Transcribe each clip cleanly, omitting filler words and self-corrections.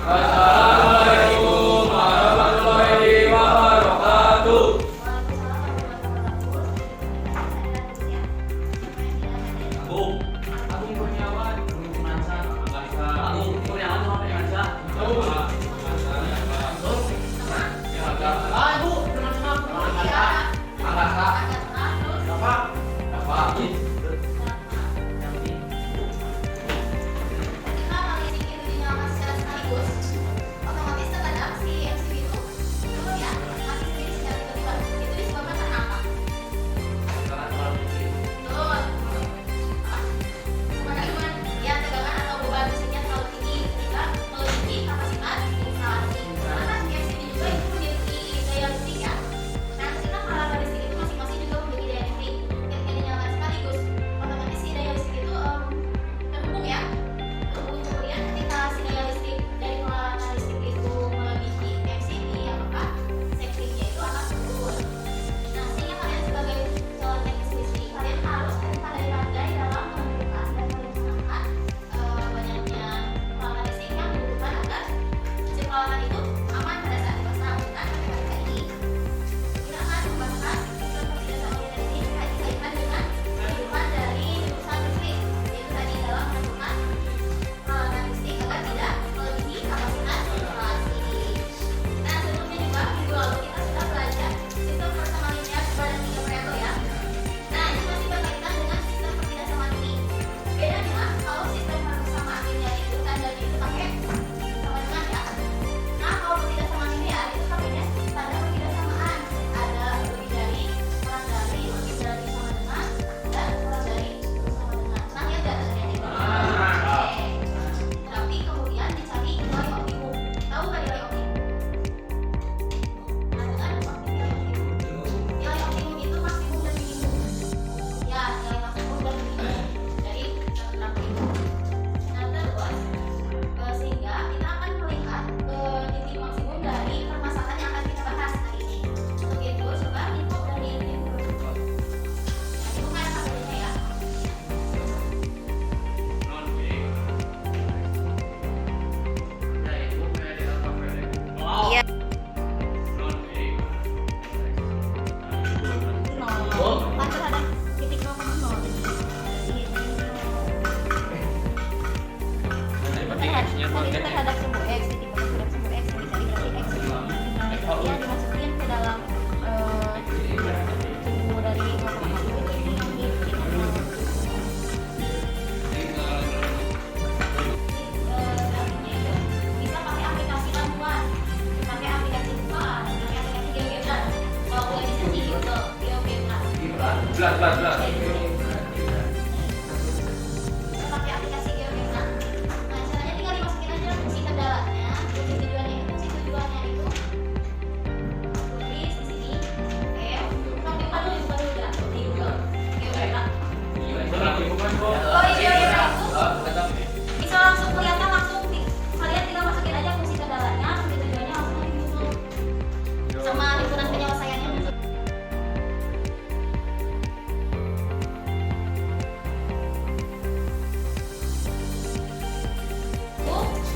Assalamualaikum warahmatullahi wabarakatuh. Agung Kurniawan, Agung Mansa, Agung Kurniawan sama Mansa. Ibu, terhadap sumbu X, titik terhadap sumbu X yang dicari berarti X dia dimasukin ke dalam sumbu dari 0,0 ini bisa pakai aplikasi bantuan, pakai aplikasi bukaan, pakai aplikasi GeoGebra. Kalau boleh disini itu GeoGebra. Belas. Pakai aplikasi GeoGebra. Nah, caranya tinggal dimasukin aja fungsi kendalanya. Fungsi tujuannya itu tulis di sini. Oke. Buka dulu ya di Google. GeoGebra. Oh, di GeoGebra itu bisa langsung kelihatan langsung kalian tinggal masukin aja fungsi kendalanya, fungsi tujuannya langsung di Google. Sama lingkungan penyelesaiannya.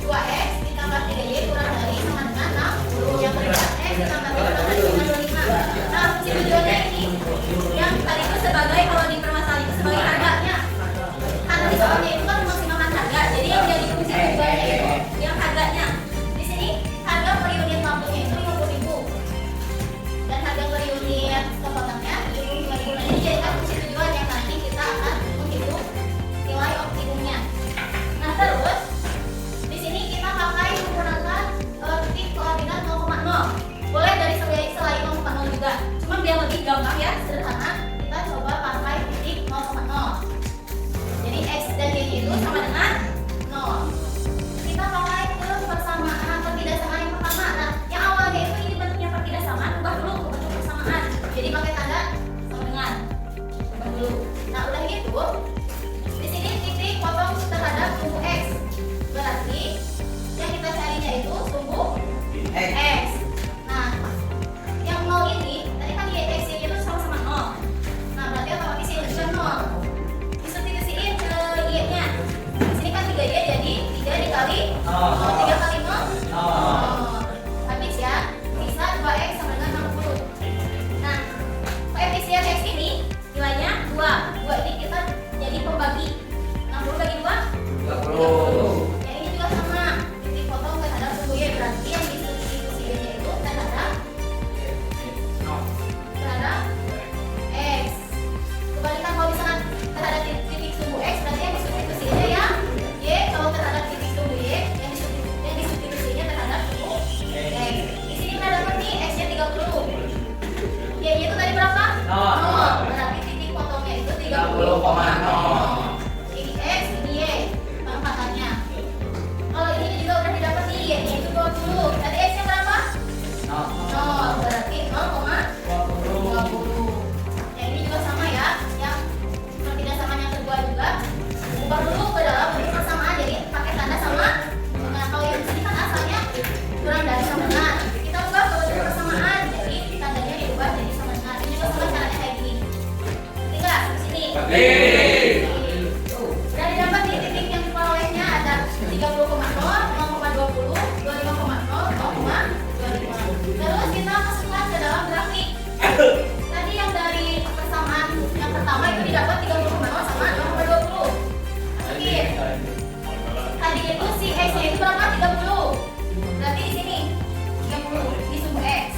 Dua X ditambah 3Y kurang dari sama dengan 60. Yang kedua X ditambah 2 tambah dengan 25. Nah, fungsi tujuannya ini yang tadi itu sebagai, kalau di permasalahan itu sebagai harganya. Karena di soalnya itu kan memaksimalkan harga. Jadi yang jadi fungsi tujuannya itu yang harganya. Di sini harga per unit lampunya itu 50.000. Dan harga per unit kepotongnya 75.000. Nah, ini jadikan fungsi tujuan yang nanti kita akan menghitung nilai optimumnya. Nah, terus di sini kita pakai menggunakan titik koordinat 0,0. Boleh dari selain 0,0 juga. Cuma biar lebih gampang ya, sederhana, kita coba pakai titik 0,0. Jadi X dan Y itu sama dengan 0. Kita pakai ke persamaan pertidasamaan yang pertama. Nah, yang awalnya itu ini bentuknya pertidasamaan, ubah dulu ke bentuk persamaan. Jadi pakai tanda sama dengan. Ubah dulu. Nah, udah gitu, di sini titik potong terhadap sumbu X. Berarti yang kita carinya itu sumbu X. Nah, yang 0 ini tadi kan X itu sama-sama 0. Nah, berarti otomatis ini juga 0. Disubstitusiin ke Y-nya. kurang dari sama dengan. Kita ubah ke bentuk persamaan. Jadi tandanya diubah jadi sama dengan. Ini juga sama caranya kayak gini. Tiga di sini. Dan didapat di titik yang diperolehnya ada 30,0, 0,20, 25,0, 0,25. Terus kita masukkan ke dalam grafik. Tadi yang dari persamaan yang pertama itu didapat 30,0 sama 0,20. Masukin. Tadi itu si X-nya itu berapa? 30. Berarti di sini 30 di sumbu X.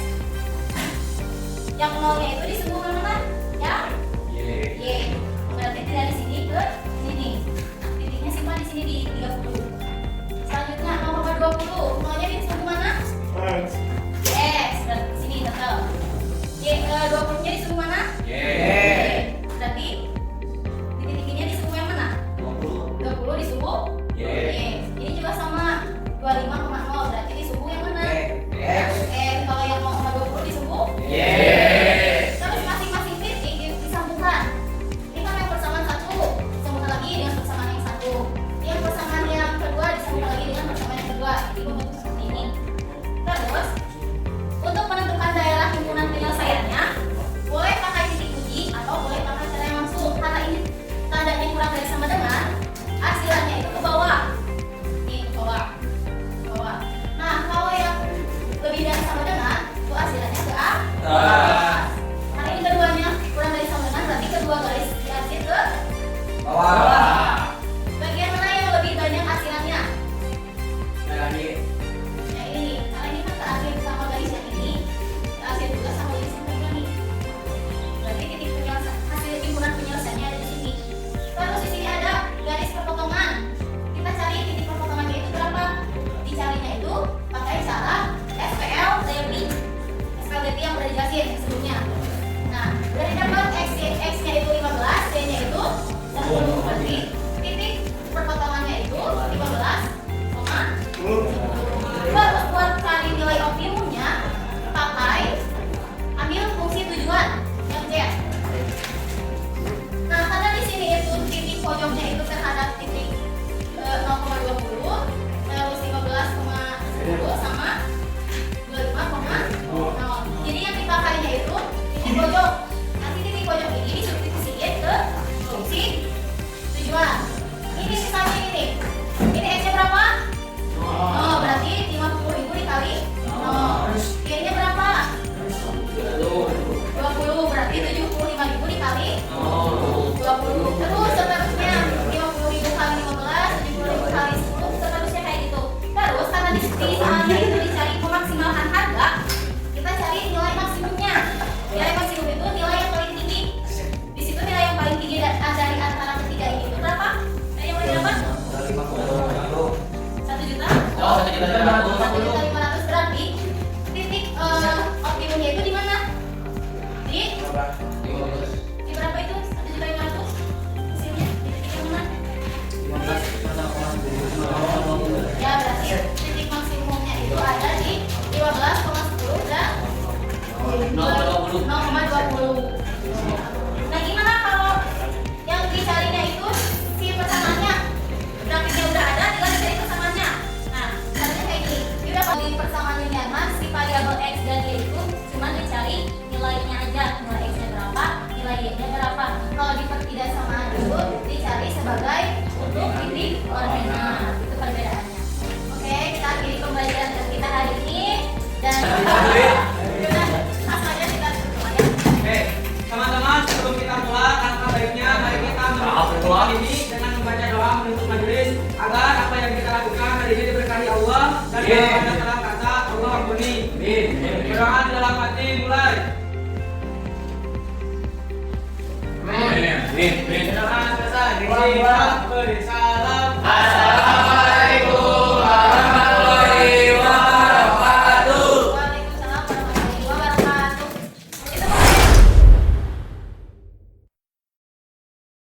Yang 0-nya itu di sumbu mana? Ya? Y. Berarti dari sini ke sini. Titiknya simpan di sini di 30. Selanjutnya 0,20. 0-nya di sumbu mana? X. Berarti di sini tetap. Y 20-nya di sumbu mana? Berarti titik-titiknya di sumbu yang mana? 20 di sumbu Y. Ini juga sama 25,0 berarti di sumbu yang mana? X. Kalau yang 0,20 di sumbu Y. Terus masing-masing titik disambungkan. Ini kan yang persamaan satu disambungkan lagi dengan persamaan yang satu. Yang persamaan yang kedua disambungkan lagi dengan persamaan yang kedua. Jadi bentuk seperti ini. Terus untuk menentukan daerah himpunan penyelesaiannya boleh pakai titik uji atau boleh pakai cara yang langsung. Karena ini tandanya kurang dari sama dengan, hasilannya itu ke bawah. Ini ke bawah. Ke bawah. Nah, kalau yang lebih dari sama dengan, itu hasilannya ke atas. Karena ini keduanya kurang dari sama dengan, berarti kedua garis diarsir ke bawah. Bagian mana yang lebih banyak hasilannya? Yang ini. Karena ini kan terakhir sama garis yang ini, terakhir juga sama garis yang ini. Berarti titik hasil himpunan penyelesaiannya ada di sini. Terus di sini ada garis perpotongan. Kita cari titik perpotongannya itu berapa? Dicarinya itu pakai cara SPLDT. SPLDT yang udah dijelasin sebelumnya. Nah, udah didapat X-nya itu 15, Y-nya itu 10. Berarti titik perpotongannya itu 15,10. Buat cari nilai optimumnya pakai ambil fungsi tujuan yang C. Nah, karena di sini itu titik pojoknya itu terhadap titik 0,20, terus 15,10 sama 25,0. Jadi yang dipakainya itu titik pojok. Nanti titik pojok ini disubstitusiin ke fungsi tujuan. Ini misalnya ini. Ini X-nya berapa? Oh, berarti 50.000 dikali 0. Y-nya berapa? 20, berarti 75.000 dikali 20. Terus seterusnya 50.000 kali 15, 70.000 kali 10, seterusnya kayak gitu. Terus karena di soalnya itu dicari memaksimalkan harga, kita cari nilai maksimumnya. Nilai maksimum itu nilai yang paling tinggi. Di situ nilai yang paling tinggi dari antara ketiga ini itu berapa? Nilai yang paling berapa? 1 juta? 1.500.000 berarti titik optimumnya itu di mana? Di berapa itu? 1.500.000? Hasilnya di titik yang mana? Ya, berarti titik maksimumnya itu ada di 15,10 dan 0,20. Nah, gimana kalau yang dicarinya itu si persamaannya? Grafiknya udah ada, tinggal dicari persamaannya. Nah, caranya kayak gini. Dia udah kalau di persamaan linear, si variabel X dan Y itu cuma dicari nilainya aja. Nilai X-nya berapa, nilai Y-nya berapa. Kalau di pertidaksamaan itu dicari sebagai untuk titik koordinat. Itu perbedaannya. Oke, kita akhiri pembelajaran kita hari ini dan langsung aja kita tutup ya. Oke, teman-teman, sebelum kita mulai, langkah baiknya mari kita menutup ini dengan membaca doa menutup majelis agar apa yang kita lakukan hari ini diberkahi Allah dan kita dalam kata Allah ampuni. Berdoa di dalam hati mulai. Amin. Berdoa selesai. Salam. Assalamualaikum.